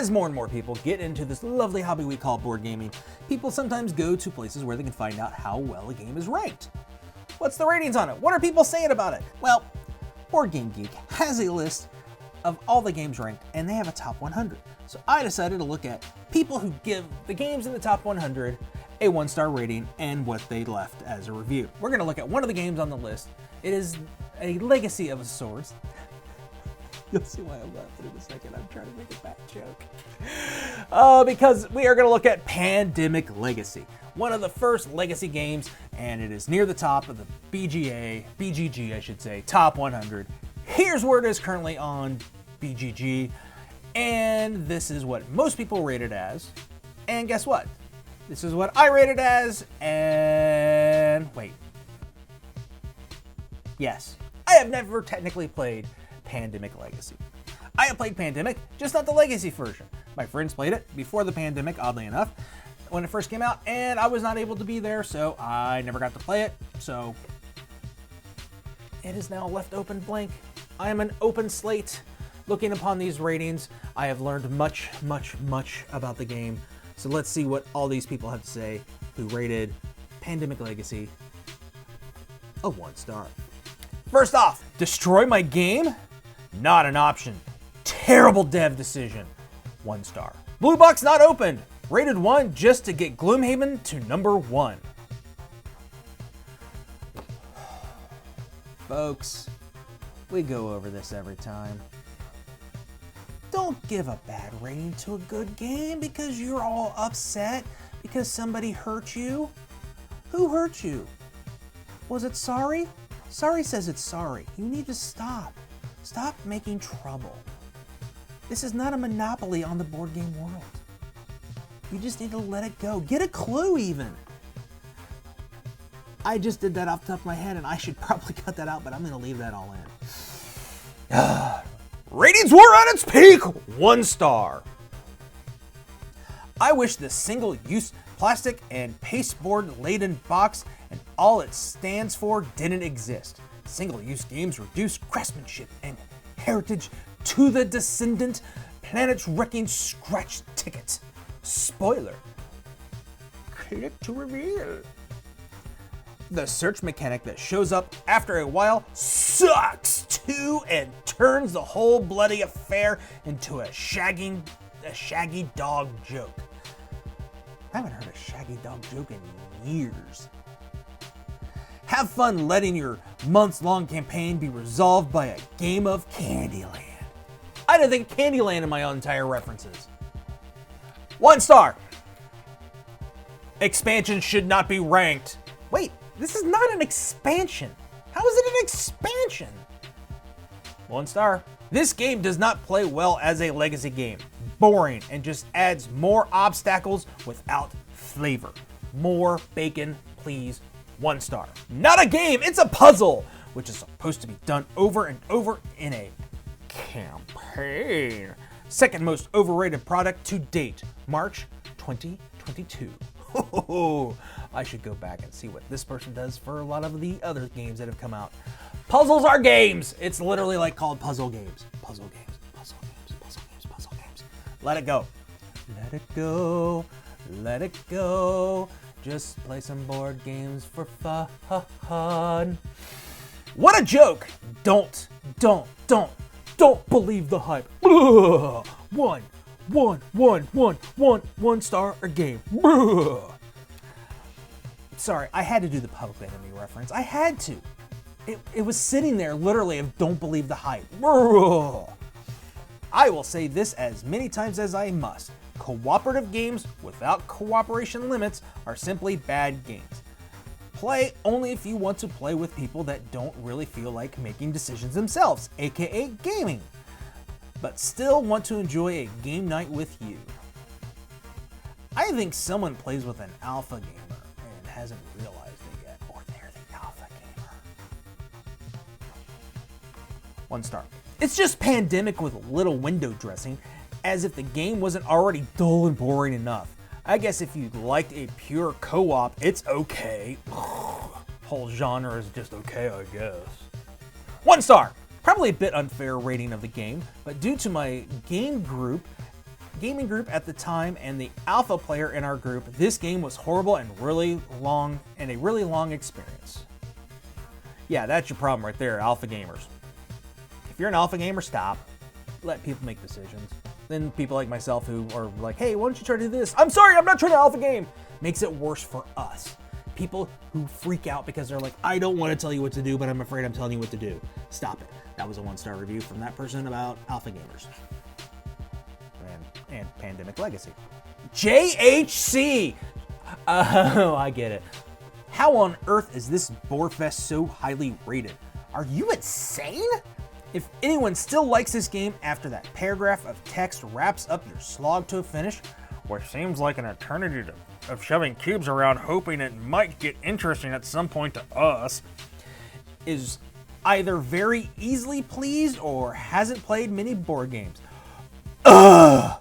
As more and more people get into this lovely hobby we call board gaming, people sometimes go to places where they can find out how well a game is ranked. What's the ratings on it? What are people saying about it? Well, Board Game Geek has a list of all the games ranked, and they have a top 100. So I decided to look at people who give the games in the top 100 a 1-star rating and what they left as a review. We're gonna look at one of the games on the list. It is a legacy of a source. You'll see why I'm laughing in a second. I'm trying to make a bad joke. Because we are gonna look at Pandemic Legacy, one of the first legacy games, and it is near the top of the BGG, I should say, top 100. Here's where it is currently on BGG, and this is what most people rate it as. And guess what? This is what I rate it as, and wait. Yes, I have never technically played Pandemic Legacy. I have played Pandemic, just not the Legacy version. My friends played it before the pandemic, oddly enough, when it first came out, and I was not able to be there, so I never got to play it, so it is now left open blank. I am an open slate. Looking upon these ratings, I have learned much about the game, so let's see what all these people have to say who rated Pandemic Legacy a 1-star. First off, destroy my game? Not an option. Terrible dev decision. 1 star. Blue box not opened. Rated 1 just to get Gloomhaven to number 1. Folks, we go over this every time. Don't give a bad rating to a good game because you're all upset because somebody hurt you. Who hurt you? Was it Sorry? Sorry says it's sorry. You need to stop. Stop making trouble. This is not a monopoly on the board game world. You just need to let it go. Get a clue even. I just did that off the top of my head and I should probably cut that out, but I'm gonna leave that all in. Ratings were at its peak, 1 star. I wish this single-use plastic and pasteboard-laden box and all it stands for didn't exist. Single-use games reduce craftsmanship and heritage to the descendant planet-wrecking scratch ticket. Spoiler. Click to reveal. The search mechanic that shows up after a while sucks too and turns the whole bloody affair into a shaggy dog joke. I haven't heard a shaggy dog joke in years. Have fun letting your months-long campaign be resolved by a game of Candyland. I didn't think Candyland in my entire references. 1 star. Expansion should not be ranked. Wait, this is not an expansion. How is it an expansion? 1 star. This game does not play well as a legacy game. Boring and just adds more obstacles without flavor. More bacon, please. 1 star. Not a game, it's a puzzle, which is supposed to be done over and over in a campaign. Second most overrated product to date, March 2022. I should go back and see what this person does for a lot of the other games that have come out. Puzzles are games. It's literally like called puzzle games. Puzzle games, puzzle games, puzzle games, puzzle games. Let it go. Let it go. Let it go. Just play some board games for fun. What a joke! Don't believe the hype. Ugh. One star a game. Ugh. Sorry, I had to do the Public Enemy reference. I had to. It was sitting there literally of don't believe the hype. Ugh. I will say this as many times as I must. Cooperative games without cooperation limits are simply bad games. Play only if you want to play with people that don't really feel like making decisions themselves, aka gaming, but still want to enjoy a game night with you. I think someone plays with an alpha gamer and hasn't realized it yet, or they're the alpha gamer. 1 star. It's just Pandemic with a little window dressing, as if the game wasn't already dull and boring enough. I guess if you liked a pure co-op, it's okay. Whole genre is just okay, I guess. 1 star. Probably a bit unfair rating of the game, but due to my game group gaming group at the time and the alpha player in our group, this game was horrible and a really long experience. Yeah, that's your problem right there, alpha gamers. If you're an alpha gamer, stop. Let people make decisions. Then people like myself who are like, hey, why don't you try to do this? I'm sorry, I'm not trying to alpha game. Makes it worse for us. People who freak out because they're like, I don't want to tell you what to do, but I'm afraid I'm telling you what to do. Stop it. That was a 1-star review from that person about alpha gamers. And Pandemic Legacy. JHC! Oh, I get it. How on earth is this Boardfest so highly rated? Are you insane? If anyone still likes this game after that paragraph of text wraps up your slog to a finish, which seems like an eternity of shoving cubes around hoping it might get interesting at some point to us, is either very easily pleased or hasn't played many board games. Ugh!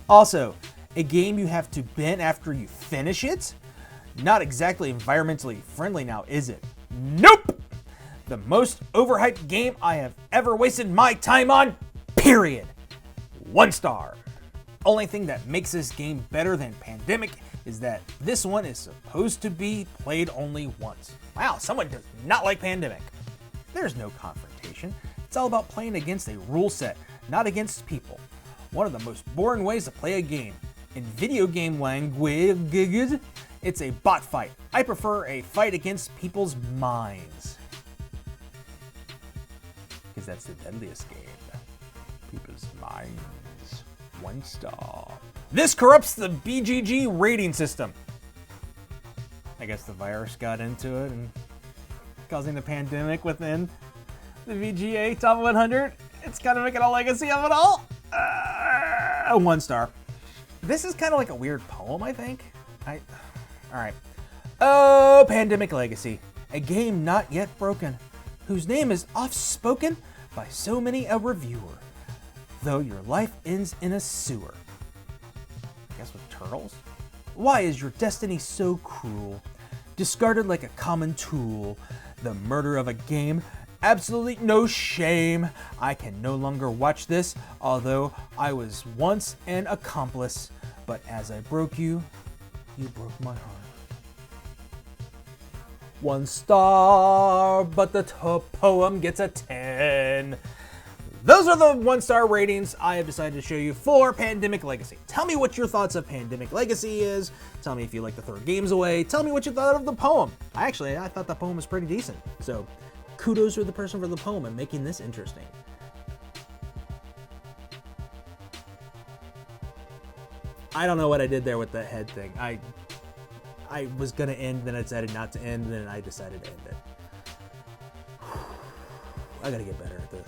Also, a game you have to bin after you finish it? Not exactly environmentally friendly now, is it? Nope! The most overhyped game I have ever wasted my time on, period. 1 star. Only thing that makes this game better than Pandemic is that this one is supposed to be played only once. Wow, someone does not like Pandemic. There's no confrontation. It's all about playing against a rule set, not against people. One of the most boring ways to play a game. In video game language, it's a bot fight. I prefer a fight against people's minds. Because that's the deadliest game. People's minds. 1 star. This corrupts the BGG rating system. I guess the virus got into it and causing the pandemic within the VGA top 100. It's kind of making a legacy of it all. 1 star. This is kind of like a weird poem, I think. All right. Oh, Pandemic Legacy. A game not yet broken, whose name is oft-spoken by so many a reviewer, though your life ends in a sewer. I guess with turtles? Why is your destiny so cruel? Discarded like a common tool, the murder of a game, absolutely no shame. I can no longer watch this, although I was once an accomplice, but as I broke you, you broke my heart. 1 star, but the poem gets a 10. Those are the 1-star ratings I have decided to show you for Pandemic Legacy. Tell me what your thoughts of Pandemic Legacy is. Tell me if you like the 3rd games away. Tell me what you thought of the poem. I thought the poem was pretty decent. So kudos to the person for the poem and making this interesting. I don't know what I did there with the head thing. I was gonna end, then I decided not to end, then I decided to end it. I gotta get better at this.